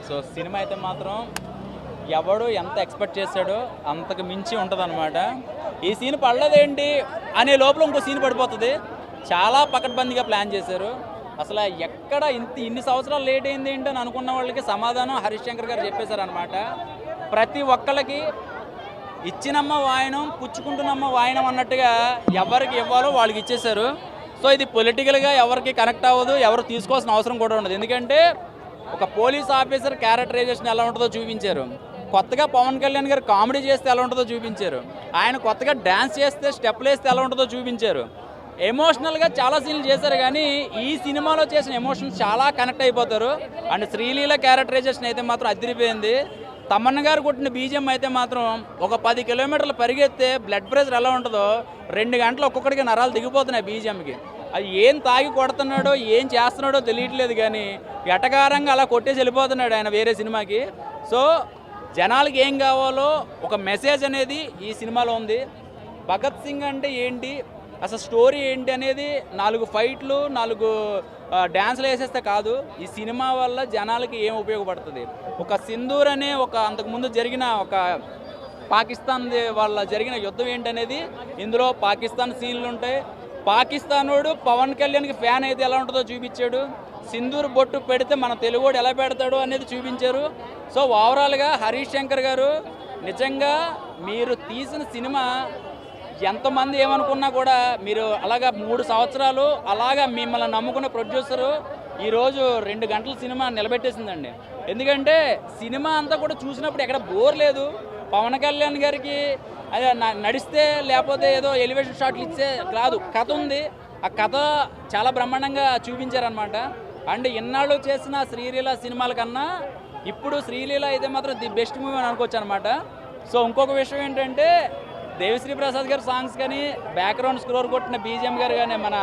So cinema అయితే మాత్రం ఎవడు ఎంత ఎక్స్పెక్ట్ చేశాడో అంతకు మించి ఉంటుందన్నమాట. ఈ సీన్ పడలేదేంటి అనే లోపల ఇంకో సీన్ పడిపోతుంది. చాలా పకడ్బందీగా ప్లాన్ చేశారు. అసలు ఎక్కడ ఇన్ని సంవత్సరాలు లేట్ అయింది ఏంటి అని అనుకున్న వాళ్ళకి సమాధానం హరీష్ శంకర్ గారు చెప్పేశారనమాట. ప్రతి ఒక్కళ్ళకి ఇచ్చినమ్మ వాయనం పుచ్చుకుంటున్నమ్మ వాయనం అన్నట్టుగా ఎవరికి ఇవ్వాలో వాళ్ళకి ఇచ్చేశారు. సో ఇది పొలిటికల్గా ఎవరికి కనెక్ట్ అవ్వదు, ఎవరు తీసుకోవాల్సిన అవసరం కూడా ఉండదు. ఎందుకంటే ఒక పోలీస్ ఆఫీసర్ క్యారెక్టరైజేషన్ ఎలా ఉంటుందో చూపించారు. కొత్తగా పవన్ కళ్యాణ్ గారు కామెడీ చేస్తే ఎలా ఉంటుందో చూపించారు. ఆయన కొత్తగా డ్యాన్స్ చేస్తే స్టెప్లు వేస్తే ఎలా ఉంటుందో చూపించారు. ఎమోషనల్గా చాలా సీన్లు చేశారు. కానీ ఈ సినిమాలో చేసిన ఎమోషన్స్ చాలా కనెక్ట్ అయిపోతారు. అండ్ శ్రీలీల క్యారెక్టరైజేషన్ అయితే మాత్రం అదిరిపోయింది. తమన్నా గారు కొట్టిన బీజిఎం అయితే మాత్రం ఒక 10 కిలోమీటర్లు పరిగెత్తే బ్లడ్ ప్రెషర్ ఎలా ఉంటుందో 2 గంటలు ఒక్కొక్కడికి నరాలు దిగిపోతున్నాయి బీజిఎంకి. అది ఏం తాగి కొడుతున్నాడో ఏం చేస్తున్నాడో తెలియట్లేదు, కానీ ఎటకారంగా అలా కొట్టేసి వెళ్ళిపోతున్నాడు ఆయన వేరే సినిమాకి. సో జనాలకి ఏం కావాలో ఒక మెసేజ్ అనేది ఈ సినిమాలో ఉంది. భగత్ సింగ్ అంటే ఏంటి, అసలు స్టోరీ ఏంటి అనేది 4 ఫైట్లు 4 డ్యాన్స్లు వేసేస్తే కాదు. ఈ సినిమా వల్ల జనాలకి ఏం ఉపయోగపడుతుంది, ఒక సింధూర్ అనే ఒక అంతకుముందు జరిగిన ఒక పాకిస్తాన్ వాళ్ళ జరిగిన యుద్ధం ఏంటనేది ఇందులో పాకిస్తాన్ సీన్లు ఉంటాయి. పాకిస్తానోడు పవన్ కళ్యాణ్కి ఫ్యాన్ అయితే ఎలా ఉంటుందో చూపించాడు. సింధూర్ బొట్టు పెడితే మన తెలుగోడు ఎలా పెడతాడు అనేది చూపించారు. సో ఓవరాల్గా హరీష్ శంకర్ గారు నిజంగా మీరు తీసిన సినిమా ఎంతమంది ఏమనుకున్నా కూడా మీరు అలాగా 3 సంవత్సరాలు అలాగా మిమ్మల్ని నమ్ముకున్న ప్రొడ్యూసరు ఈరోజు 2 గంటల సినిమా నిలబెట్టేసిందండి. ఎందుకంటే సినిమా అంతా కూడా చూసినప్పుడు ఎక్కడ బోర్ లేదు. పవన్ కళ్యాణ్ గారికి అదే నడిస్తే లేకపోతే ఏదో ఎలివేషన్ షాట్లు ఇచ్చే కాదు, కథ ఉంది. ఆ కథ చాలా బ్రహ్మాండంగా చూపించారనమాట. అండ్ ఇన్నాళ్ళు చేసిన శ్రీలీల సినిమాల కన్నా ఇప్పుడు శ్రీలీల అయితే మాత్రం ది బెస్ట్ మూవీ అని అనుకోవచ్చు అనమాట. సో ఇంకొక విషయం ఏంటంటే దేవిశ్రీ ప్రసాద్ గారి సాంగ్స్ కానీ బ్యాక్గ్రౌండ్ స్కోర్ కొట్టిన బీజిఎం గారు కానీ మన